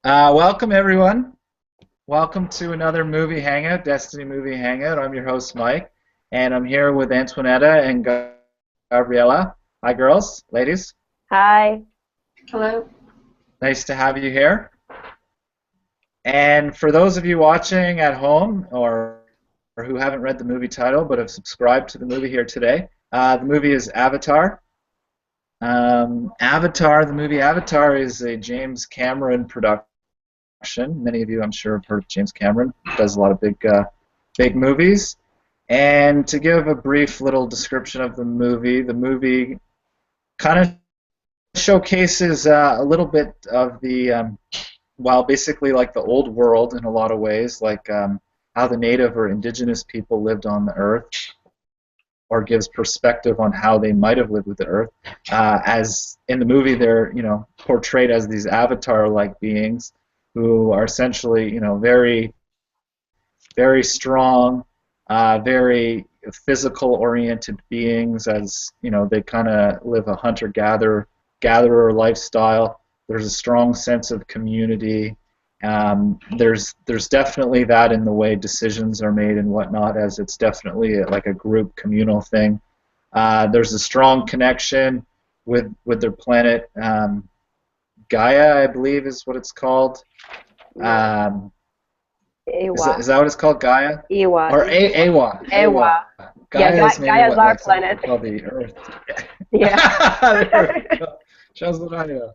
Welcome everyone. Welcome to another movie hangout, Destiny Movie Hangout. I'm your host Mike, and I'm here with Antoinetta and Gabriella. Hi, girls, ladies. Hi. Hello. Nice to have you here. And for those of you watching at home or who haven't read the movie title but have subscribed to the movie here today, the movie is Avatar. Avatar, the movie Avatar, is a James Cameron production. Many of you, I'm sure, have heard of James Cameron. He does a lot of big movies. And to give a brief little description of the movie kind of showcases a little bit of well, basically like the old world in a lot of ways, like how the native or indigenous people lived on the earth, or gives perspective on how they might have lived with the earth. As in the movie, they're portrayed as these avatar-like beings who are essentially very strong, very physical-oriented beings. As they kind of live a hunter-gatherer lifestyle. There's a strong sense of community. There's definitely that in the way decisions are made and whatnot, as it's definitely like a group communal thing. There's a strong connection with their planet. Gaia, I believe, is what it's called. Um, Ewa. is that what it's called, Gaia? Ewa. Or Awa? Ewa. Gaia Yeah, is maybe Gaia's what our like some people planet. call the Earth. Yeah. There we go. Shows what I know.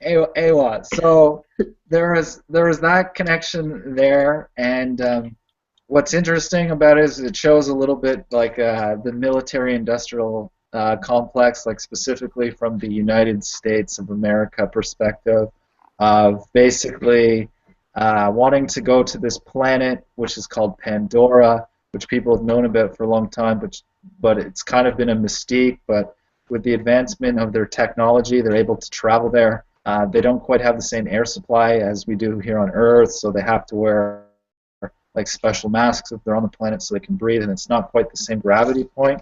Awa. So there was that connection there, and what's interesting about it is it shows a little bit like the military-industrial complex, like specifically from the United States of America perspective, of basically wanting to go to this planet, which is called Pandora, which people have known about for a long time, but it's kind of been a mystique. But with the advancement of their technology, they're able to travel there. They don't quite have the same air supply as we do here on Earth, so they have to wear like special masks if they're on the planet so they can breathe, and it's not quite the same gravity point.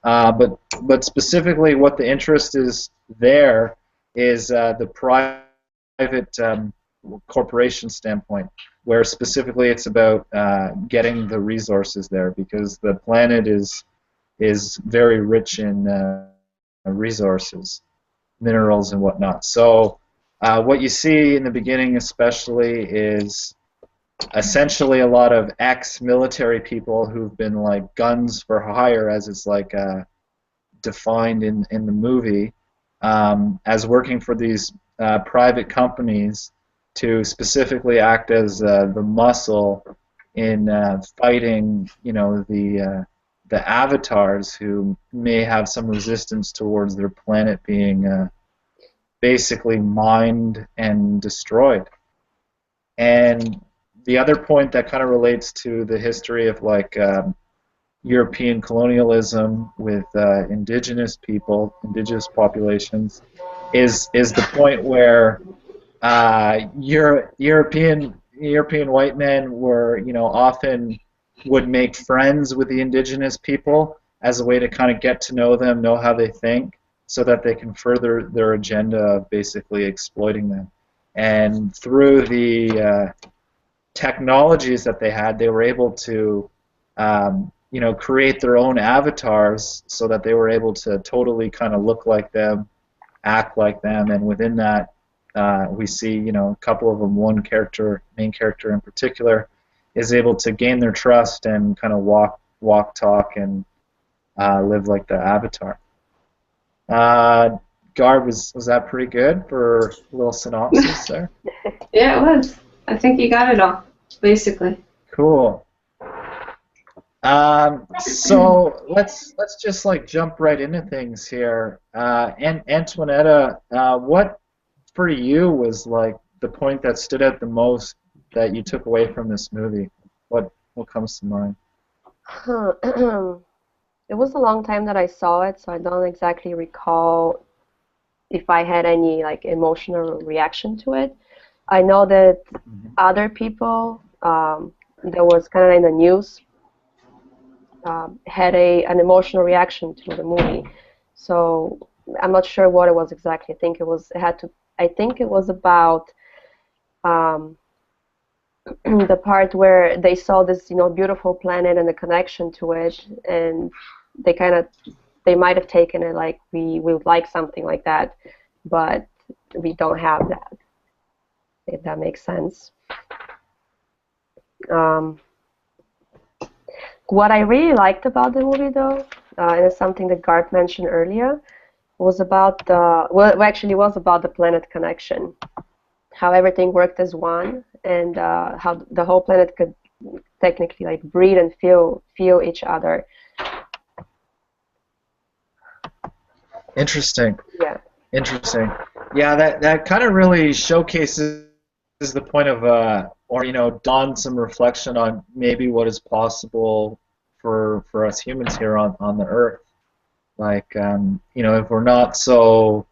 But specifically, what the interest is there is the private corporation standpoint, where specifically it's about getting the resources there, because the planet is very rich in resources, minerals and whatnot. So what you see in the beginning especially is essentially a lot of ex-military people who've been like guns for hire, as it's like defined in the movie, as working for these private companies to specifically act as the muscle in fighting, the avatars who may have some resistance towards their planet being basically mined and destroyed. And the other point that kind of relates to the history of like European colonialism with indigenous people, indigenous populations, is the point where European white men were, often would make friends with the indigenous people as a way to kind of get to know them, know how they think, so that they can further their agenda of basically exploiting them. And through the technologies that they had, they were able to, create their own avatars so that they were able to totally kind of look like them, act like them, and within that, we see, a couple of them. One character, main character in particular, is able to gain their trust and kind of walk, talk, and live like the avatar. Garb, was that pretty good for a little synopsis there? Yeah, it was. I think you got it all, basically. Cool. So let's just like jump right into things here. And Antoinetta, what for you was like the point that stood out the most that you took away from this movie? What comes to mind? Huh. It was a long time that I saw it, so I don't exactly recall if I had any like emotional reaction to it. I know that Mhm. other people, that was kind of in the news, had an emotional reaction to the movie. So I'm not sure what it was exactly. I think it had to I think it was about the part where they saw this, beautiful planet and the connection to it, and they might have taken it like we would like something like that, but we don't have that, if that makes sense. What I really liked about the movie, though, and it's something that Garth mentioned earlier, was about actually was about the planet connection, how everything worked as one, and how the whole planet could technically like breathe and feel each other. Interesting. Yeah. Interesting. Yeah, that kind of really showcases the point of or dawn some reflection on maybe what is possible for us humans here on the earth. Like if we're not so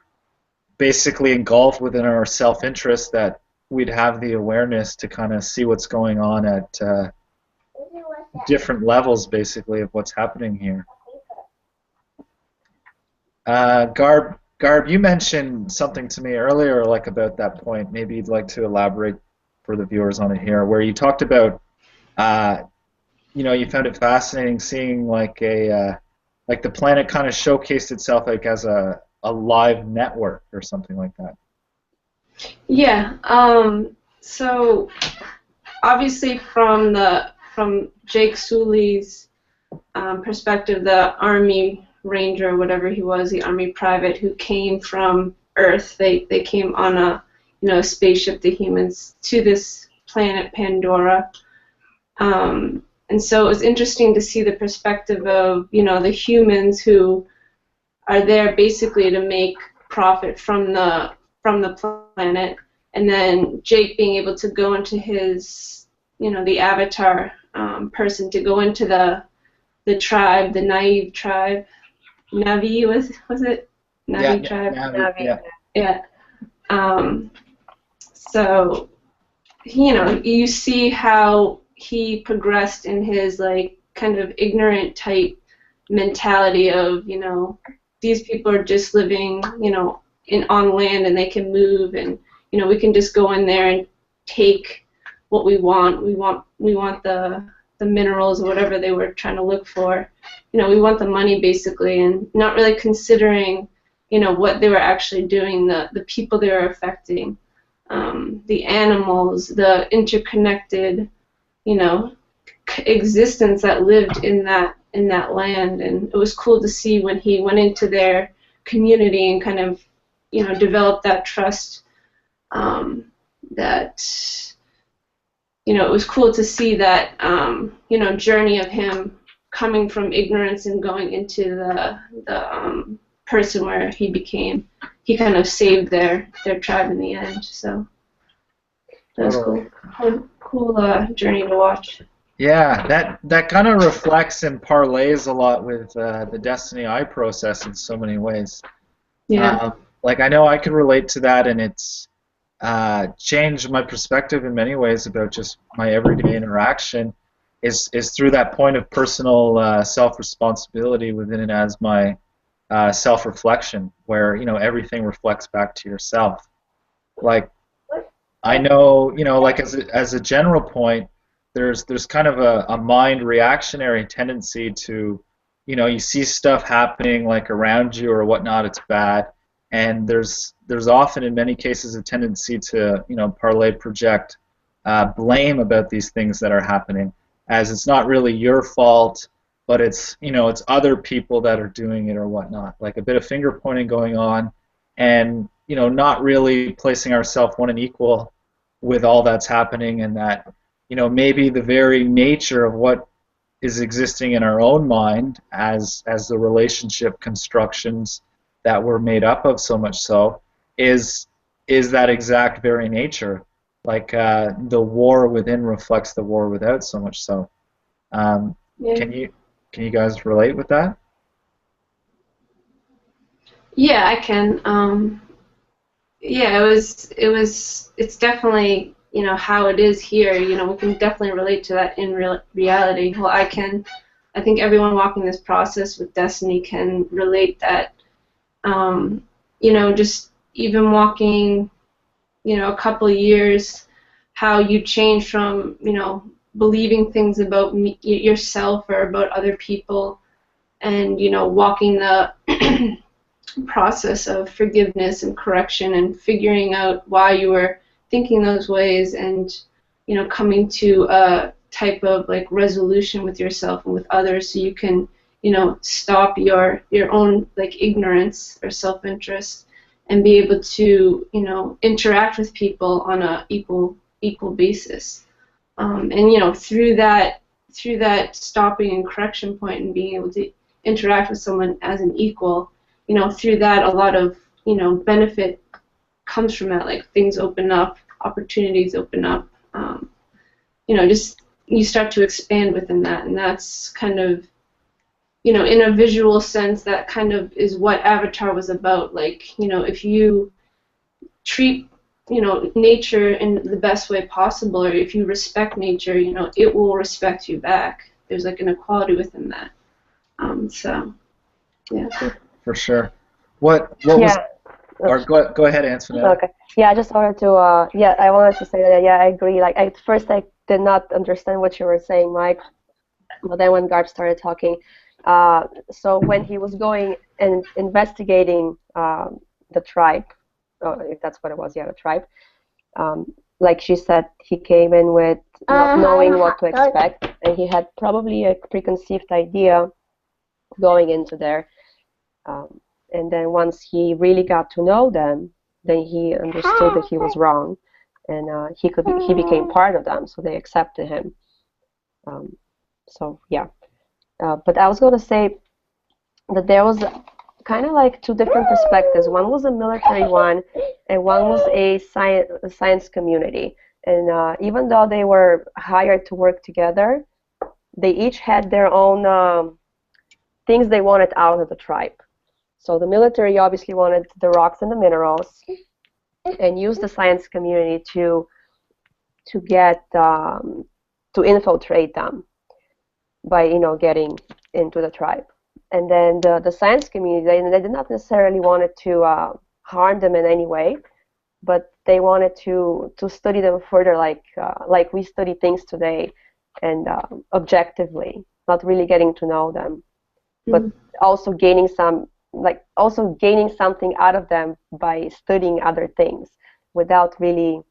basically engulfed within our self-interest, that we'd have the awareness to kind of see what's going on at different levels, basically, of what's happening here. Garb, you mentioned something to me earlier, like about that point. Maybe you'd like to elaborate for the viewers on it here, where you talked about, you found it fascinating seeing like the planet kind of showcased itself like as a live network or something like that. Yeah. So obviously from Jake Sully's perspective, the Army Ranger, whatever he was, the Army private who came from Earth, they came on a spaceship, the humans, to this planet Pandora. And so it was interesting to see the perspective of the humans who are there basically to make profit from the planet, and then Jake being able to go into his the avatar person to go into the tribe, the naive tribe. Navi was it? Navi tribe. Navi, yeah. So you see how he progressed in his like kind of ignorant type mentality of these people are just living on land, and they can move, and we can just go in there and take what we want. We want the minerals or whatever they were trying to look for. We want the money basically, and not really considering what they were actually doing, the people they were affecting, the animals, the interconnected existence that lived in that land. And it was cool to see when he went into their community and kind of developed that trust, that it was cool to see that journey of him coming from ignorance and going into the person where he kind of saved their tribe in the end. So that was cool journey to watch. Yeah, that kind of reflects and parlays a lot with the Desteni I process in so many ways. Yeah. Like I know I can relate to that, and it's changed my perspective in many ways about just my everyday interaction. Is through that point of personal self-responsibility within it as my self-reflection, where everything reflects back to yourself. Like I know, like as a general point, there's kind of a mind reactionary tendency to, you see stuff happening like around you or whatnot, it's bad, and there's often in many cases a tendency to parlay project blame about these things that are happening, as it's not really your fault, but it's it's other people that are doing it or whatnot, like a bit of finger pointing going on, and not really placing ourselves one and equal with all that's happening, and that maybe the very nature of what is existing in our own mind as the relationship constructions that we're made up of, so much so, is that exact very nature. Like the war within reflects the war without, so much so. Yeah. Can you guys relate with that? Yeah, I can. Yeah, it's definitely how it is here. We can definitely relate to that in reality. Well, I think everyone walking this process with Desteni can relate that. Just even walking a couple of years, how you change from, believing things about yourself or about other people, and, walking the process of forgiveness and correction and figuring out why you were thinking those ways, and, coming to a type of like resolution with yourself and with others, so you can, stop your own like ignorance or self-interest, and be able to, interact with people on a equal basis. And through that stopping and correction point and being able to interact with someone as an equal, through that a lot of, benefit comes from that. Like things open up, opportunities open up. Just you start to expand within that, and that's kind of, in a visual sense, that kind of is what Avatar was about. Like, if you treat, nature in the best way possible, or if you respect nature, it will respect you back. There's like an equality within that. So, yeah. For sure. What was? Yeah. Or go ahead, Antoinette. Okay. Yeah, I just wanted to. Yeah, I wanted to say that. Yeah, I agree. Like at first, I did not understand what you were saying, Mike. But then when Garb started talking, so when he was going and investigating the tribe, if that's what it was, yeah, the tribe. Like she said, he came in with not knowing what to expect, and he had probably a preconceived idea going into there. And then once he really got to know them, then he understood that he was wrong, and he became part of them, so they accepted him. So yeah. But I was going to say that there was kind of like two different perspectives. One was a military one, and one was a science community. And even though they were hired to work together, they each had their own things they wanted out of the tribe. So the military obviously wanted the rocks and the minerals, and used the science community to get to infiltrate them by getting into the tribe. And then the science community, they did not necessarily wanted to harm them in any way, but they wanted to study them further, like we study things today, and objectively, not really getting to know them, but also gaining something out of them by studying other things without really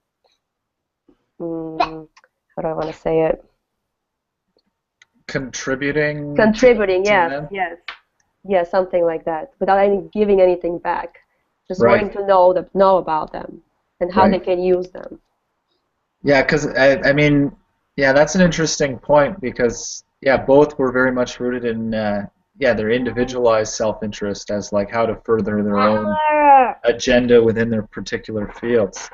how do I want to say it? Contributing, yes, something like that, without giving anything back, just Right. wanting to know about them and how they can use them. Yeah, because I mean, yeah, that's an interesting point, because both were very much rooted in their individualized self-interest as like how to further their own agenda within their particular fields.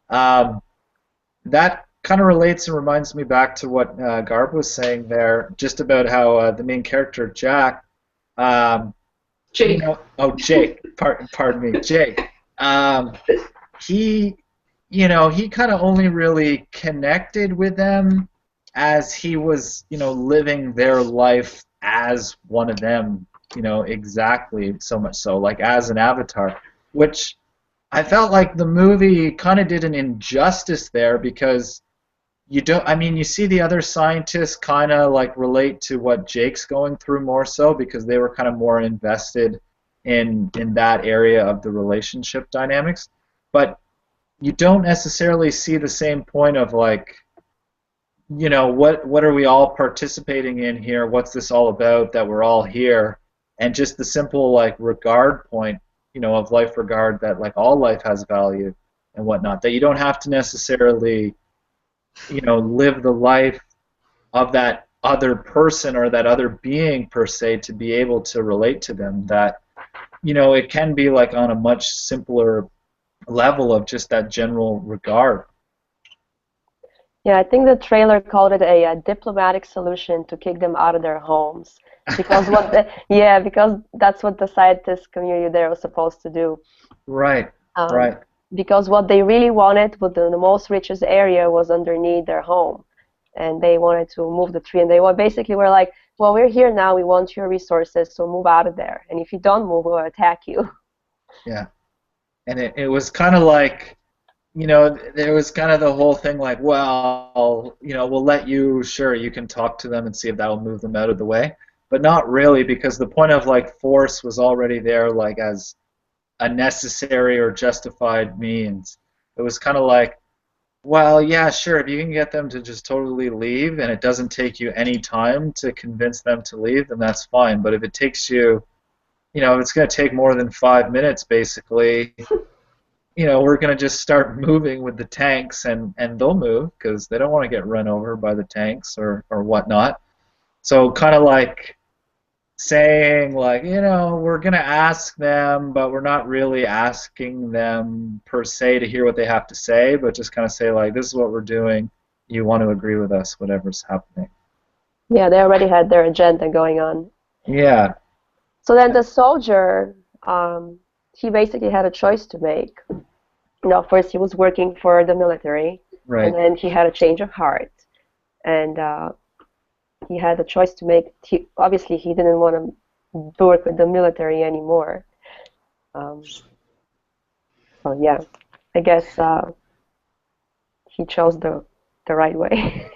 That kind of relates and reminds me back to what Garb was saying there, just about how the main character Jack, Jake. Jake, pardon me, Jake. He kind of only really connected with them as he was, living their life as one of them, exactly, so much so, like as an avatar, which I felt like the movie kind of did an injustice there, because you see the other scientists kind of like relate to what Jake's going through more so, because they were kind of more invested in that area of the relationship dynamics, but you don't necessarily see the same point of like, what are we all participating in here? What's this all about that we're all here? And just the simple like regard point, of life regard, that like all life has value and whatnot. That you don't have to necessarily, live the life of that other person or that other being per se to be able to relate to them. That, it can be like on a much simpler level of just that general regard. Yeah, I think the trailer called it a diplomatic solution to kick them out of their homes, because because that's what the scientist community there was supposed to do. Right. Right. Because what they really wanted, with the most richest area, was underneath their home, and they wanted to move the tree. And they basically were like, "Well, we're here now. We want your resources, so move out of there. And if you don't move, we'll attack you." Yeah. And it was kind of like, there was kind of the whole thing like, well, we'll let you, sure, you can talk to them and see if that will move them out of the way, but not really, because the point of like force was already there, like as a necessary or justified means. It was kind of like, well, yeah, sure, if you can get them to just totally leave and it doesn't take you any time to convince them to leave, then that's fine. But if it takes you, if it's going to take more than 5 minutes, basically, we're going to just start moving with the tanks, and they'll move because they don't want to get run over by the tanks or whatnot. So kind of like saying like, we're going to ask them, but we're not really asking them per se to hear what they have to say, but just kind of say like, this is what we're doing. You want to agree with us, whatever's happening. Yeah, they already had their agenda going on. Yeah. So then the soldier, he basically had a choice to make. First he was working for the military, Right. and then he had a change of heart, and he had a choice to make. Obviously, he didn't want to work with the military anymore. So yeah, I guess he chose the right way.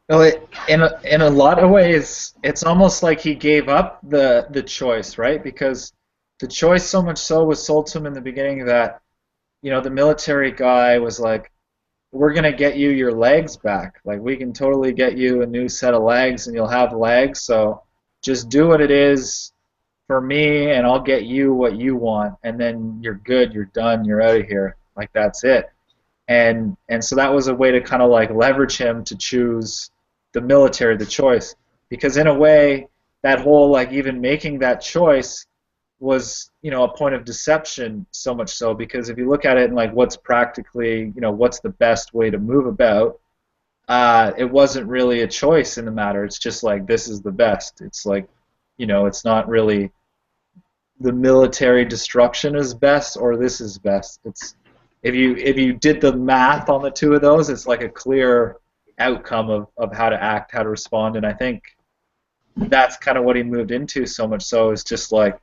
Well, in a lot of ways, it's almost like he gave up the choice, right? Because the choice so much so was sold to him in the beginning that, the military guy was like, we're going to get you your legs back. Like, we can totally get you a new set of legs and you'll have legs, so just do what it is for me and I'll get you what you want, and then you're good, you're done, you're out of here. Like, that's it. And so that was a way to kind of like leverage him to choose the military, the choice, because in a way that whole like even making that choice was a point of deception, so much so because if you look at it and like what's practically what's the best way to move about, it wasn't really a choice in the matter. It's just like this is the best. It's like it's not really the military destruction is best or this is best. It's if you did the math on the two of those, it's like a clear outcome of how to act, how to respond, and I think that's kind of what he moved into so much so. It's just like,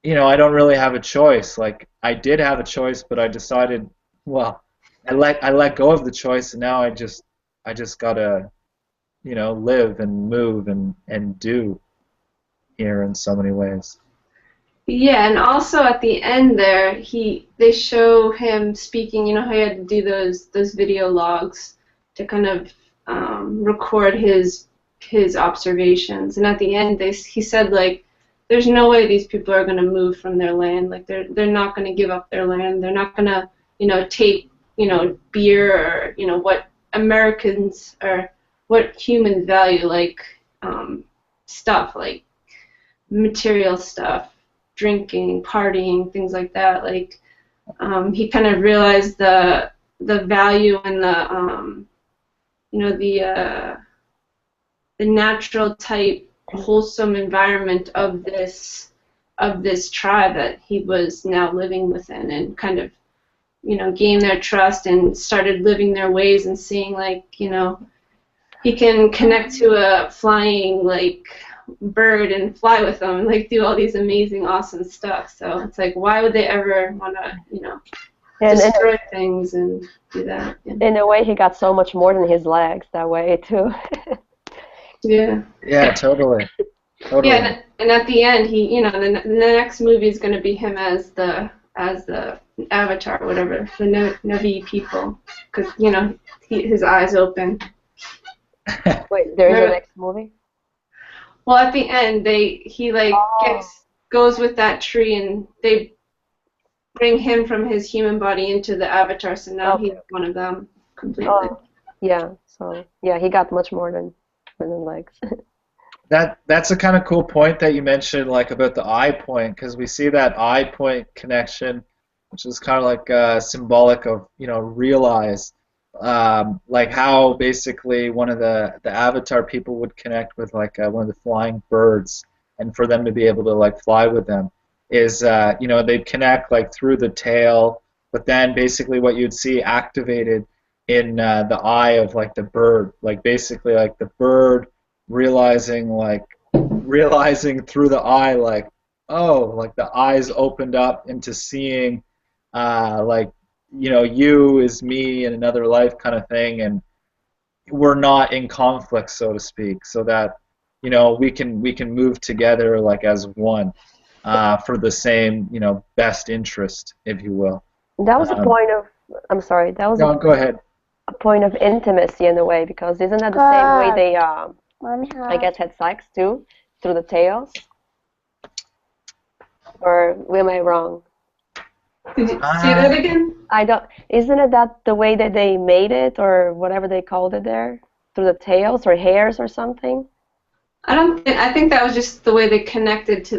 I don't really have a choice. Like, I did have a choice, but I decided, well, I let go of the choice, and now I just gotta, live and move and do here in so many ways. Yeah, and also at the end there, they show him speaking. You know how he had to do those video logs to kind of record his observations. And at the end, he said like, there's no way these people are going to move from their land. Like they're not going to give up their land. They're not going to take beer or what Americans or what humans value, like stuff like material stuff, drinking, partying, things like that. Like he kind of realized the value and the natural type wholesome environment of this tribe that he was now living within, and kind of gained their trust and started living their ways and seeing like he can connect to a flying like bird and fly with them and like do all these amazing awesome stuff. So it's like, why would they ever want to destroy things and do that? In a way, he got so much more than his legs that way too. Yeah. Yeah, totally. Totally. Yeah, and at the end, he, the next movie is going to be him as the Avatar, whatever, the Navi people, because his eyes open. Wait, there is a next movie? Well, at the end, he goes with that tree, and they bring him from his human body into the Avatar, so now he's one of them completely. Oh, yeah. So yeah, he got much more than legs. That's a kind of cool point that you mentioned, like about the eye point, because we see that eye point connection, which is kind of like symbolic of realize, like how basically one of the Avatar people would connect with like one of the flying birds, and for them to be able to like fly with them is they'd connect like through the tail, but then basically what you'd see activated in the eye of like the bird, like basically like the bird realizing through the eye, like, oh, like the eyes opened up into seeing like you is me in another life kind of thing, and we're not in conflict, so to speak, so that we can move together like as one for the same best interest, if you will. That was a Um, point of, I'm sorry, that was no, go ahead. a point of intimacy in a way, because isn't that the same way they, I guess, had sex too, through the tails? Or am I wrong? Did you say Uh, that again? I don't, isn't it that the way that they made it, or whatever they called it there? Through the tails or hairs or something? I don't think. I think that was just the way they connected to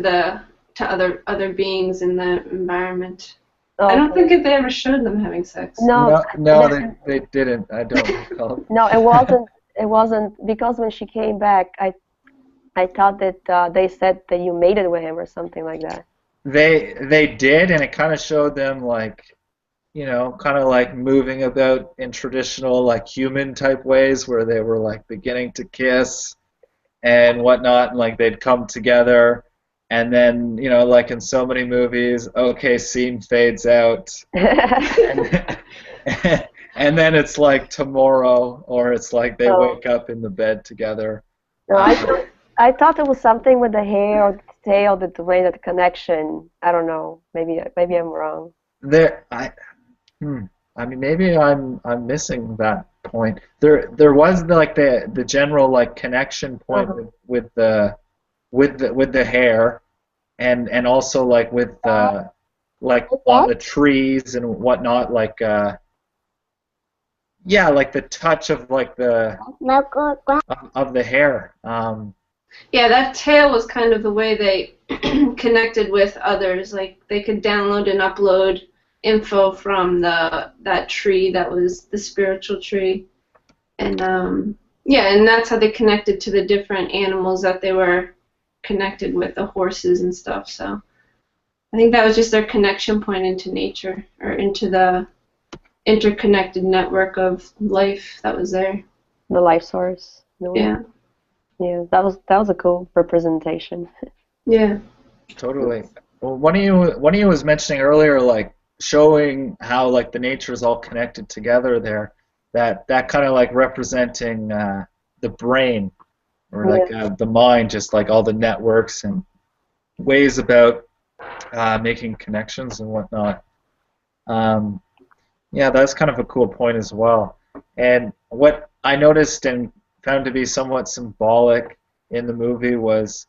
other beings in the environment. I don't Okay. think if they ever showed them having sex. No, no, they didn't. I don't recall. no, it wasn't. It wasn't because when she came back, I thought that they said that you mated with him or something like that. They did, and it kind of showed them like kind of like moving about in traditional like human type ways where they were like beginning to kiss and whatnot, and like they'd come together, and then like in so many movies, okay, scene fades out, and, and then it's like tomorrow, or it's like they Oh, wake up in the bed together. no, Um, I thought it was something with the hair or the tail, that the way that the connection. I don't know. Maybe I'm wrong. there, hmm, I mean, maybe I'm missing that point. There was like the general like connection point Uh-huh. with the hair, and also like with like on the trees and whatnot, like yeah, like the touch of like of the hair. Yeah, that tail was kind of the way they connected with others. Like they could download and upload info from that tree that was the spiritual tree, and yeah, and that's how they connected to the different animals that they were connected with, the horses and stuff. So I think that was just their connection point into nature, or into the interconnected network of life that was there. The life source. No, Yeah, yeah, that was a cool representation. yeah, Totally. Well, one of you was mentioning earlier, like showing how like the nature is all connected together there. That kind of like representing the brain, or like Yeah. the mind, just like all the networks and ways about making connections and whatnot. Um, yeah, that's kind of a cool point as well. And what I noticed and found to be somewhat symbolic in the movie was,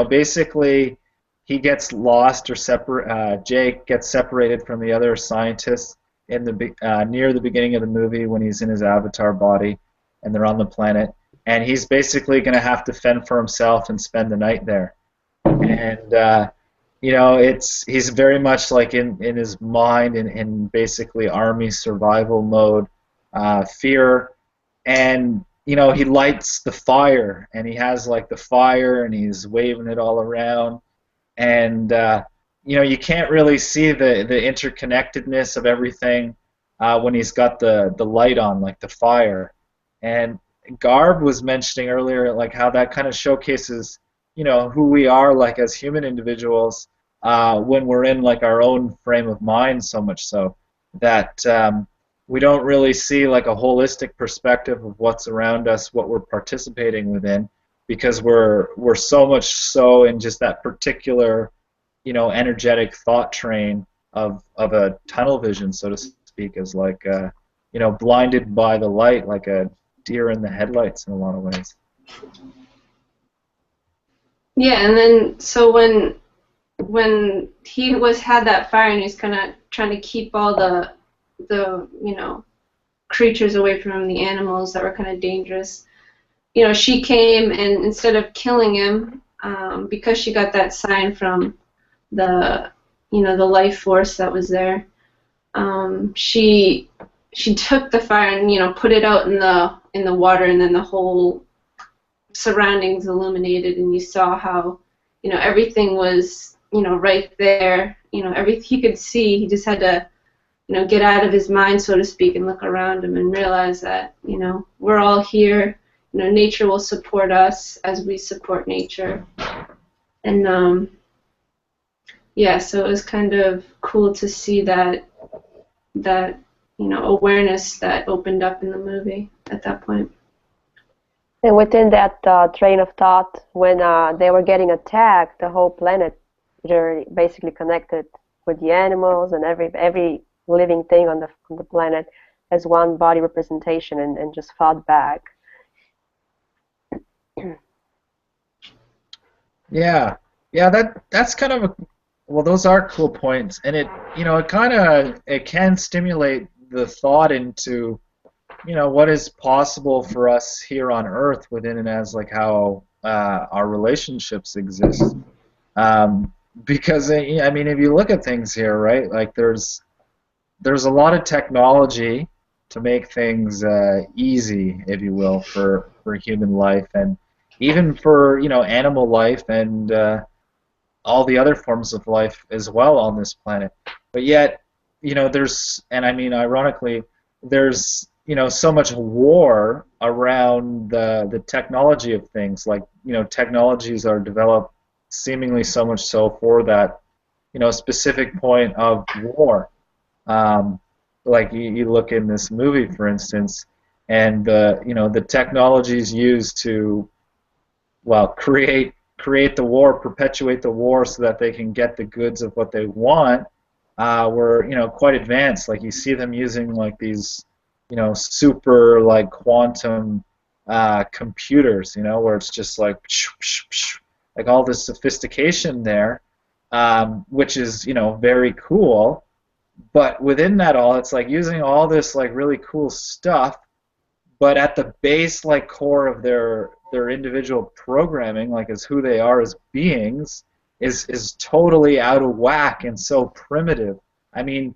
basically he gets lost or separate. Jake gets separated from the other scientists in near the beginning of the movie when he's in his avatar body, and they're on the planet, and he's basically going to have to fend for himself and spend the night there. And he's very much like in his mind in basically army survival mode, fear, and he lights the fire, and he has like the fire, and he's waving it all around, and you can't really see the interconnectedness of everything when he's got the light on, like the fire. And Garb was mentioning earlier like how that kind of showcases who we are like as human individuals when we're in like our own frame of mind, so much so that we don't really see like a holistic perspective of what's around us, what we're participating within, because we're so much so in just that particular energetic thought train of a tunnel vision, so to speak, as like blinded by the light, like a deer in the headlights in a lot of ways. yeah. And then so when he had that fire and he's kind of trying to keep all the creatures away from him, the animals that were kind of dangerous. She came, and instead of killing him, because she got that sign from the the life force that was there, she took the fire and put it out in the water, and then the whole surroundings illuminated, and you saw how everything was right there. Everything he could see, he just had to get out of his mind, so to speak, and look around him and realize that we're all here. Nature will support us as we support nature. And yeah, so it was kind of cool to see that that awareness that opened up in the movie at that point. And within that train of thought, when they were getting attacked, the whole planet journey basically connected with the animals and every living thing on the planet as one body representation and just fought back. Yeah, yeah, that's kind of well, those are cool points, and it can stimulate the thought into what is possible for us here on Earth within and as like how our relationships exist. Because I mean, if you look at things here, right? Like there's a lot of technology to make things easy, if you will, for human life and even for animal life and all the other forms of life as well on this planet. But yet, there's, and I mean, ironically, there's so much war around the technology of things. Like technologies are developed seemingly so much so for that specific point of war. Like you look in this movie, for instance, and the technologies used to create the war, perpetuate the war, so that they can get the goods of what they want. Were quite advanced. Like you see them using like these super like quantum computers, where it's just like like all this sophistication there, which is very cool. But within that all, it's like using all this like really cool stuff, but at the base like core of their individual programming, like as who they are as beings, is totally out of whack and so primitive. I mean,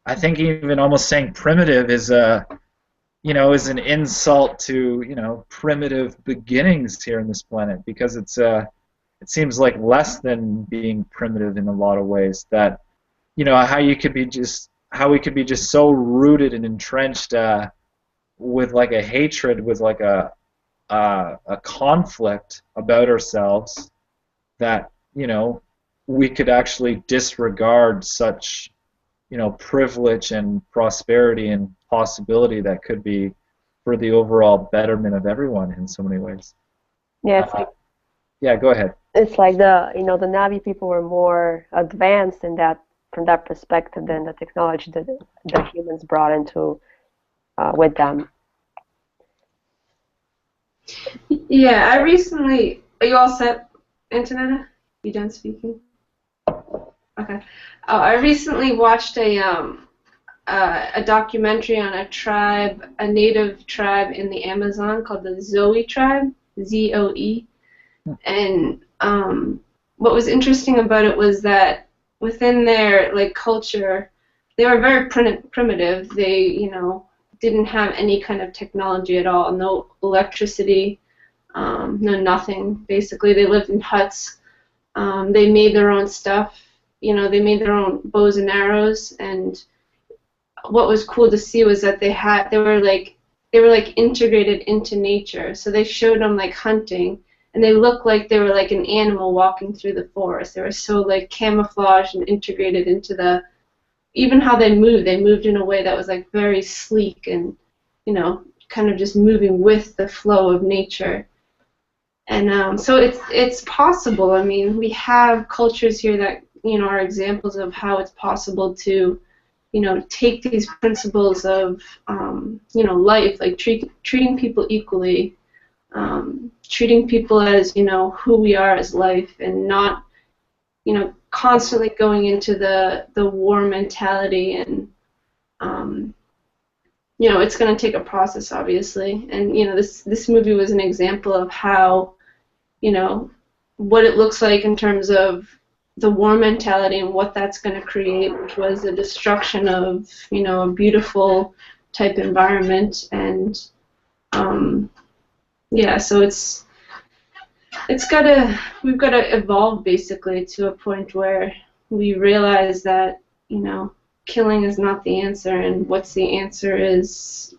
I think even almost saying primitive is is an insult to primitive beginnings here in this planet, because it seems like less than being primitive in a lot of ways. That how we could be just so rooted and entrenched with like a hatred, with like a conflict about ourselves, that we could actually disregard such privilege and prosperity and possibility that could be for the overall betterment of everyone in so many ways. Yeah, it's like, yeah, go ahead. it's like the Navi people were more advanced in that, from that perspective, than the technology that the humans brought into with them. Yeah, I recently. Are you all set, Antonetta? You done speaking? Okay. Oh, I recently watched a documentary on a native tribe in the Amazon called the Zoe Tribe, Z-O-E, and what was interesting about it was that within their like culture, they were very primitive. They didn't have any kind of technology at all, no electricity, no nothing. Basically, they lived in huts. They made their own stuff. They made their own bows and arrows. And what was cool to see was that they were like integrated into nature. So they showed them like hunting, and they looked like they were like an animal walking through the forest. They were so like camouflaged and integrated into even how they moved in a way that was like very sleek and, kind of just moving with the flow of nature. And so it's possible. I mean, we have cultures here that, are examples of how it's possible to, take these principles of, life, like treating people equally, treating people as, who we are as life, and not, constantly going into the war mentality. And it's going to take a process, obviously. And this movie was an example of how what it looks like in terms of the war mentality and what that's going to create, which was the destruction of a beautiful type environment. And so we've got to evolve basically to a point where we realize that killing is not the answer, and what's the answer is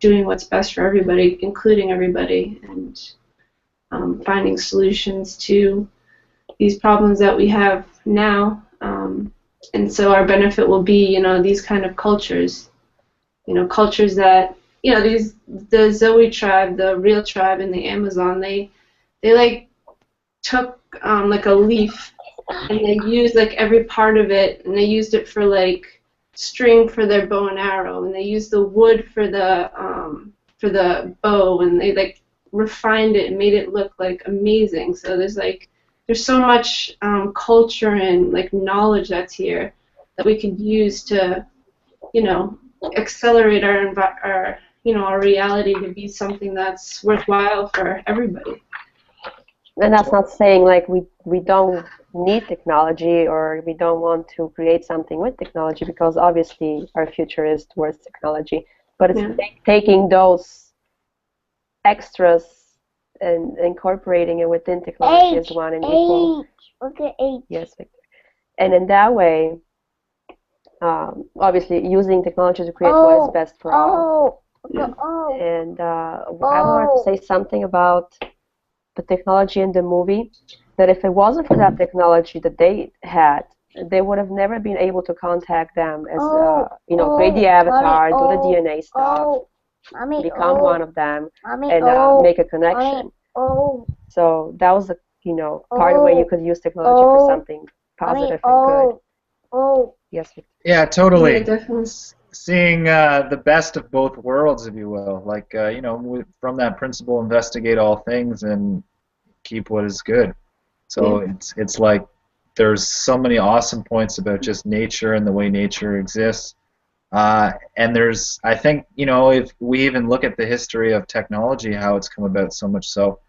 doing what's best for everybody, including everybody, and finding solutions to these problems that we have now. And so our benefit will be, these kind of cultures, cultures that, the Zoe tribe, the real tribe in the Amazon, they like took like a leaf and they used like every part of it, and they used it for like string for their bow and arrow, and they used the wood for the bow, and they like refined it and made it look like amazing. So there's so much culture and like knowledge that's here that we could use to, accelerate our reality to be something that's worthwhile for everybody. And that's not saying like we don't need technology or we don't want to create something with technology, because obviously our future is towards technology. But it's taking those extras and incorporating it within technology as one and equal. Okay, H. Yes, Victor. And in that way, obviously using technology to create what is best for all. And I wanted to say something about the technology in the movie, that if it wasn't for that technology that they had, they would have never been able to contact them as, create the avatar, do the DNA stuff, become one of them, and make a connection. So that was the, part where you could use technology for something positive and good. Yes, Victor. Yeah, totally. Yeah, definitely. Seeing the best of both worlds, if you will. Like, from that principle, investigate all things and keep what is good. So it's like there's so many awesome points about just nature and the way nature exists. And there's, I think, if we even look at the history of technology, how it's come about so much so,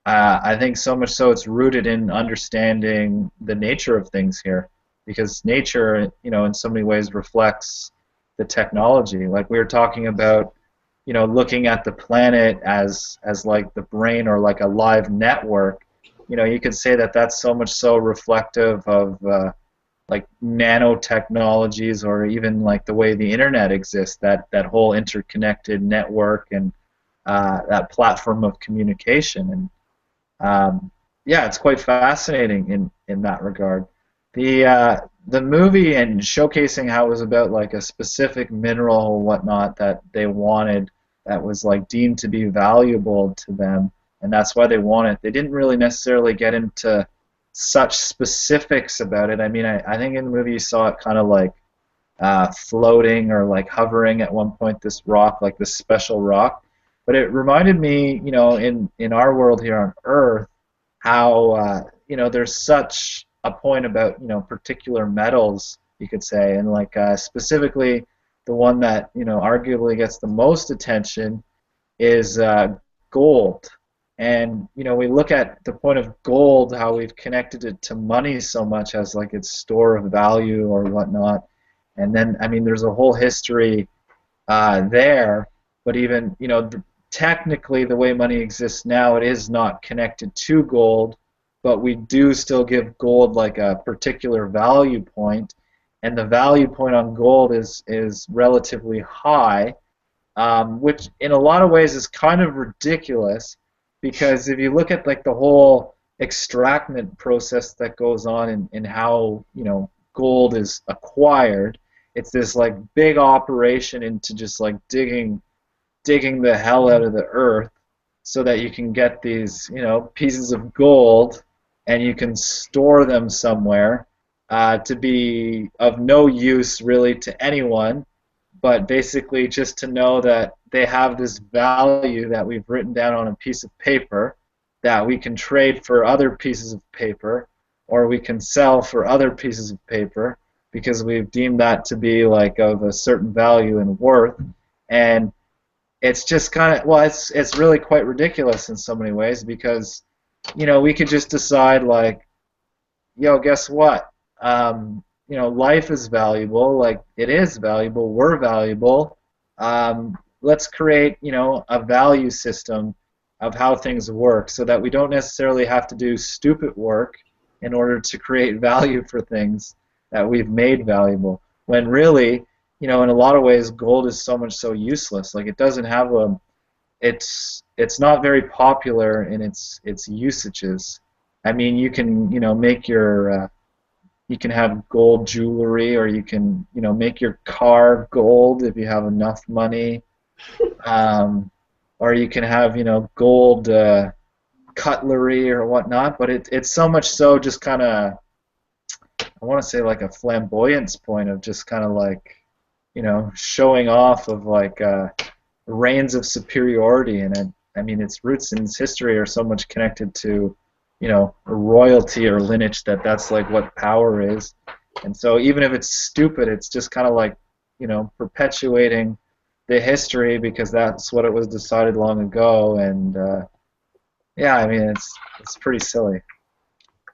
I think so much so it's rooted in understanding the nature of things here. Because nature, in so many ways reflects the technology. Like we were talking about, looking at the planet as like the brain or like a live network. You could say that that's so much so reflective of like nanotechnologies, or even like the way the internet exists, that whole interconnected network and that platform of communication. And yeah, it's quite fascinating in that regard. The movie and showcasing how it was about like a specific mineral or whatnot that they wanted, that was like deemed to be valuable to them, and that's why they want it. They didn't really necessarily get into such specifics about it. I mean, I think in the movie you saw it kind of like floating or like hovering at one point, this rock, like this special rock. But it reminded me, in our world here on Earth, how there's such a point about particular metals, you could say, and like specifically the one that arguably gets the most attention is gold. And we look at the point of gold, how we've connected it to money so much as like its store of value or whatnot. And then I mean there's a whole history there, but even technically the way money exists now, it is not connected to gold, but we do still give gold like a particular value point, and the value point on gold is relatively high, which in a lot of ways is kind of ridiculous, because if you look at like the whole extractment process that goes on in how gold is acquired, it's this like big operation into just like digging the hell out of the earth so that you can get these pieces of gold, and you can store them somewhere to be of no use really to anyone, but basically just to know that they have this value that we've written down on a piece of paper that we can trade for other pieces of paper, or we can sell for other pieces of paper, because we've deemed that to be like of a certain value and worth. And it's just kind of, well, it's really quite ridiculous in so many ways, because we could just decide like, guess what? Life is valuable. Like, it is valuable. We're valuable. Let's create, a value system of how things work, so that we don't necessarily have to do stupid work in order to create value for things that we've made valuable. When really, in a lot of ways, gold is so much so useless. Like, it doesn't have it's not very popular in its usages. I mean, you can make your you can have gold jewelry, or you can, make your car gold if you have enough money, or you can have, gold cutlery or whatnot. But it's so much so just kind of, I want to say like a flamboyance point of just kind of like, showing off of like reigns of superiority. And I mean, its roots and its history are so much connected to, royalty or lineage, that's like what power is. And so even if it's stupid, it's just kind of like, perpetuating the history because that's what it was decided long ago. And yeah, I mean, it's pretty silly.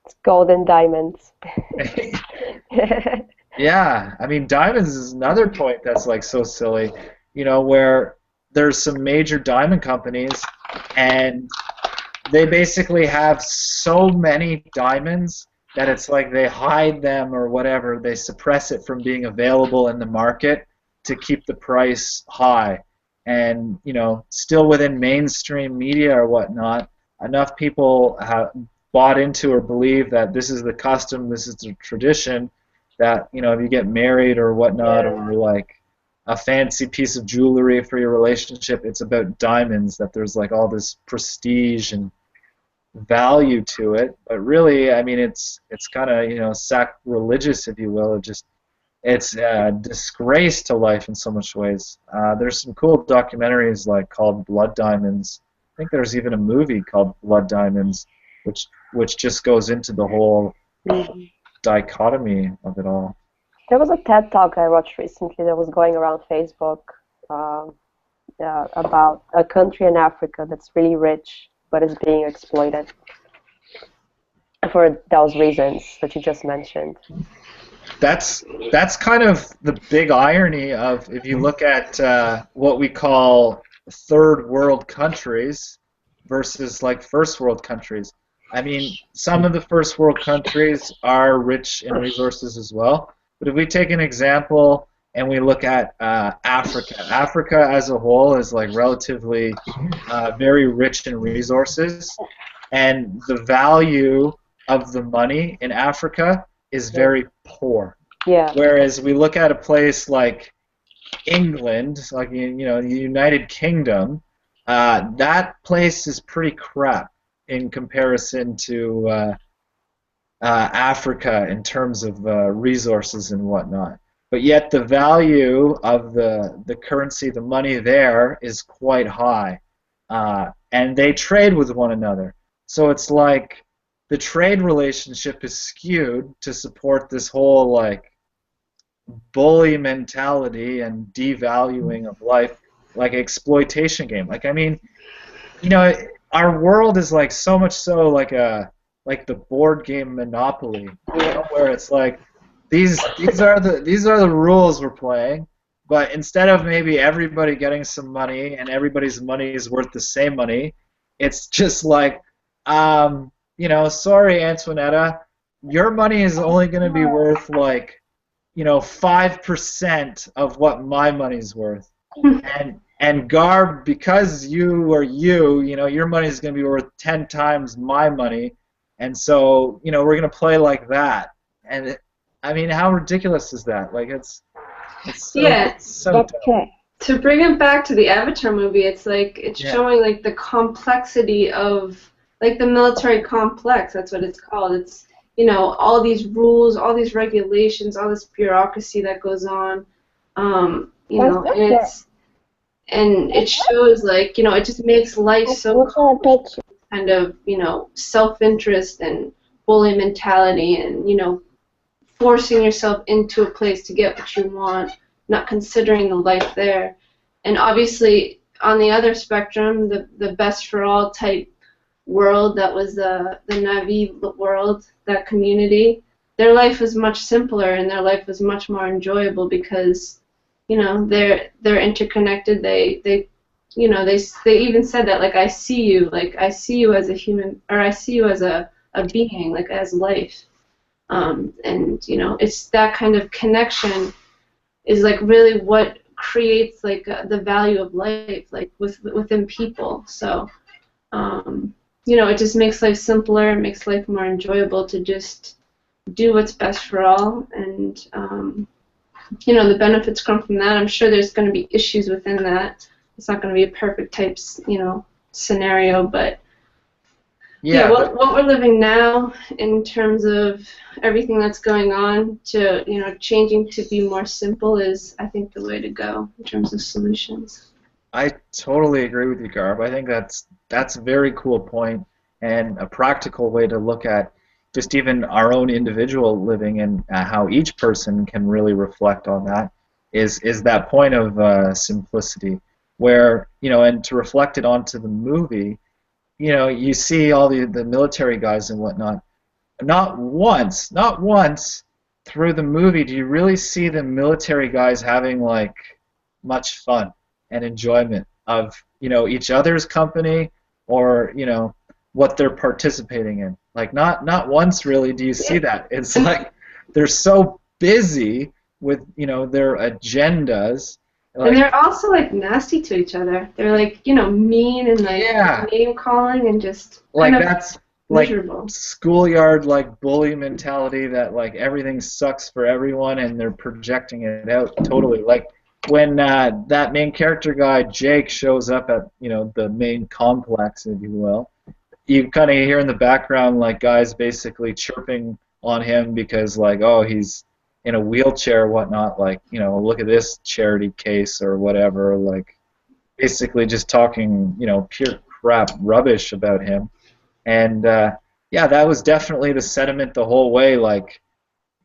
It's gold and diamonds. Yeah, I mean, diamonds is another point that's like so silly, where there's some major diamond companies, and they basically have so many diamonds that it's like they hide them or whatever. They suppress it from being available in the market to keep the price high. And, still within mainstream media or whatnot, enough people have bought into or believe that this is the custom, this is the tradition, that, if you get married or whatnot, Yeah. or like a fancy piece of jewelry for your relationship, it's about diamonds, that there's like all this prestige and value to it. But really, I mean, it's kind of, sacrilegious, if you will. It's a disgrace to life in so much ways. There's some cool documentaries like called Blood Diamonds. I think there's even a movie called Blood Diamonds, which just goes into the whole dichotomy of it all. There was a TED Talk I watched recently that was going around Facebook about a country in Africa that's really rich but is being exploited for those reasons that you just mentioned. That's kind of the big irony of, if you look at what we call third world countries versus like first world countries. I mean, some of the first world countries are rich in resources as well. But if we take an example and we look at Africa as a whole is like relatively very rich in resources, and the value of the money in Africa is very poor. Yeah. Whereas we look at a place like England, like the United Kingdom, that place is pretty crap in comparison to Africa in terms of resources and whatnot. But yet the value of the currency, the money there, is quite high, and they trade with one another. So it's like the trade relationship is skewed to support this whole like bully mentality and devaluing of life, like exploitation game. Like, I mean, our world is like so much so like the board game Monopoly, where it's like these are the rules we're playing, but instead of maybe everybody getting some money and everybody's money is worth the same money, it's just like, sorry, Antoinetta, your money is only going to be worth like 5% of what my money's worth. And Garb, because you are your money is going to be worth 10 times my money, and so we're going to play like that. And I mean, how ridiculous is that? Like, it's so, Yeah. it's so dumb. To bring it back to the Avatar movie, it's like it's showing like the complexity of like the military complex. That's what it's called. It's all these rules, all these regulations, all this bureaucracy that goes on. And it shows like it just makes life so complex, kind of self-interest and bully mentality, and forcing yourself into a place to get what you want, not considering the life there. And obviously on the other spectrum, the best for all type world, that was the Navi world, that community, their life was much simpler and their life was much more enjoyable because they're interconnected. They even said that, like, I see you as a human, or I see you as a being, like as life. And it's that kind of connection is like really what creates like the value of life, like within people. So it just makes life simpler, it makes life more enjoyable to just do what's best for all, and you know, the benefits come from that. I'm sure there's going to be issues within that. It's not going to be a perfect type, you know, scenario, but yeah, Yeah, what we're living now in terms of everything that's going on to, you know, changing to be more simple is, I think, the way to go in terms of solutions. I totally agree with you, Garb. I think that's a very cool point and a practical way to look at just even our own individual living and how each person can really reflect on that is that point of simplicity, where and to reflect it onto the movie, you see all the military guys and whatnot. Not once through the movie do you really see the military guys having like much fun and enjoyment of each other's company or what they're participating in. Like not once really do you see that. It's like they're so busy with their agendas. And Like they're also like nasty to each other. They're like, you know, mean and like yeah, name calling and just like kind of that's like miserable. schoolyard like bully mentality that like everything sucks for everyone and they're projecting it out totally. Like when that main character guy Jake shows up at the main complex, if you will, you kind of hear in the background like guys basically chirping on him because like, oh, he's in a wheelchair or whatnot, like look at this charity case or whatever, like basically just talking pure crap rubbish about him. And yeah, that was definitely the sentiment the whole way. Like,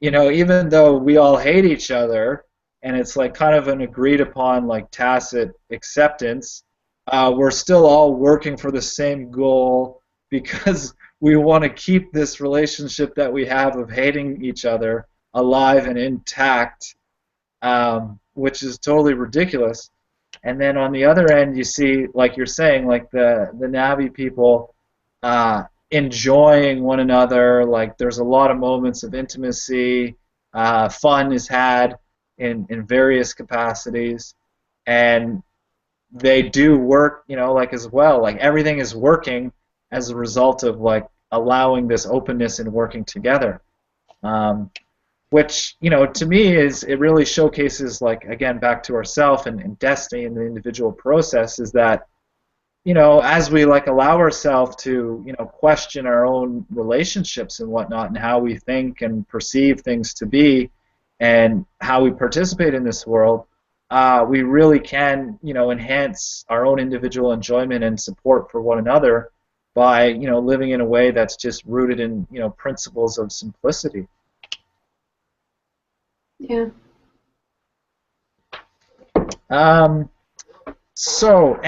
even though we all hate each other, and it's like kind of an agreed upon like tacit acceptance, we're still all working for the same goal because we want to keep this relationship that we have of hating each other alive and intact, which is totally ridiculous. And then on the other end, you see, like you're saying, like the Navi people enjoying one another. Like there's a lot of moments of intimacy. Fun is had in various capacities, and they do work, like as well. Like everything is working as a result of like allowing this openness and working together. Which to me is it really showcases like again back to ourself and destiny and the individual process is that as we like allow ourselves to question our own relationships and whatnot and how we think and perceive things to be and how we participate in this world, we really can enhance our own individual enjoyment and support for one another by living in a way that's just rooted in principles of simplicity. Yeah. So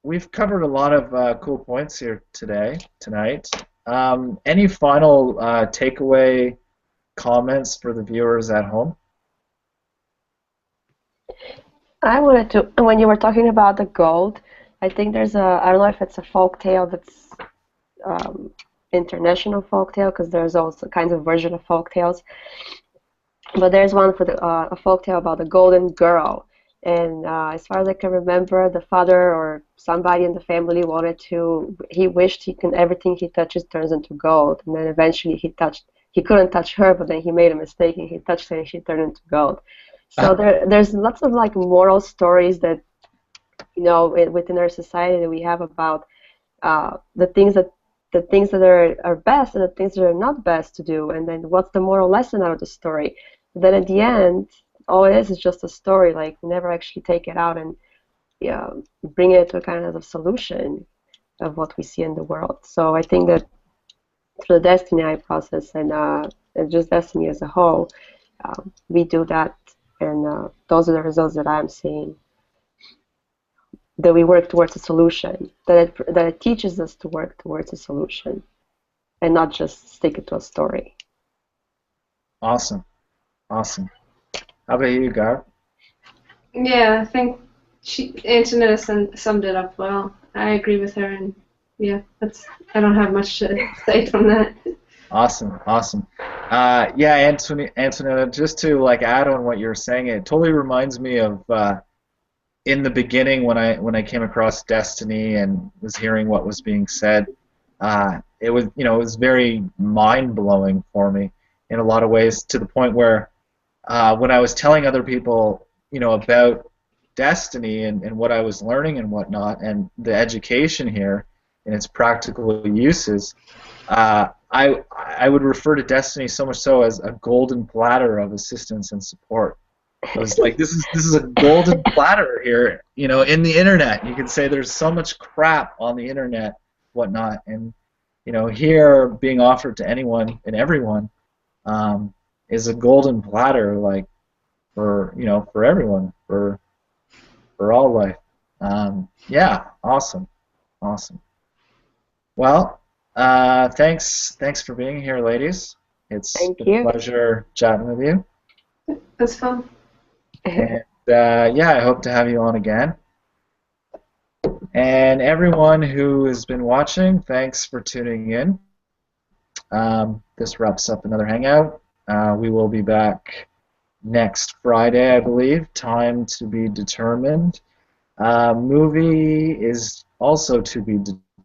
we've covered a lot of cool points here tonight. Any final takeaway comments for the viewers at home? I wanted to, when you were talking about the gold, I think there's I don't know if it's a folk tale that's international folk tale, because there's also kinds of version of folk tales. But there's one for a folk tale about the golden girl. And as far as I can remember, the father or somebody in the family he wished everything he touches turns into gold. And then eventually he couldn't touch her, but then he made a mistake and he touched her and she turned into gold. So there's lots of like moral stories that, within our society that we have about the things that are best and the things that are not best to do, and then what's the moral lesson out of the story. Then at the end, all it is just a story. Like we never actually take it out and bring it to a kind of solution of what we see in the world. So I think that through the Desteni I process and just Destiny as a whole, we do that, and those are the results that I'm seeing. That we work towards a solution. That it teaches us to work towards a solution, and not just stick it to a story. Awesome. How about you, Gar? Yeah, I think Antonetta summed it up well. I agree with her, and yeah, I don't have much to say from that. Awesome. Yeah, Antonetta, just to like add on what you're saying, it totally reminds me of in the beginning when I came across Destiny and was hearing what was being said. it was, you know, it was very mind-blowing for me in a lot of ways, to the point where when I was telling other people, you know, about Destiny and what I was learning and whatnot, and the education here and its practical uses, I would refer to Destiny so much so as a golden platter of assistance and support. I was like, this is a golden platter here, you know, in the internet. You can say there's so much crap on the internet, whatnot, and you know, here being offered to anyone and everyone is a golden platter, like for, you know, for everyone, for all life. Yeah, awesome, awesome. Well, thanks for being here, ladies. It's Thank been a you. pleasure chatting with you. That's fun. And yeah, I hope to have you on again. And everyone who has been watching, thanks for tuning in. This wraps up another Hangout. We will be back next Friday, I believe. Time to be determined. Movie is also to be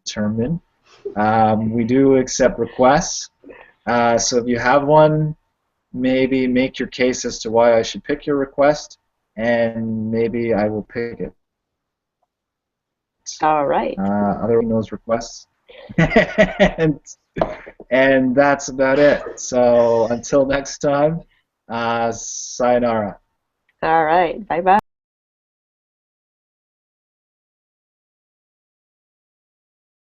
determined. We do accept requests. So if you have one, maybe make your case as to why I should pick your request, and maybe I will pick it. All right. Other than those requests. and, and that's about it. So until next time, sayonara. All right. Bye-bye.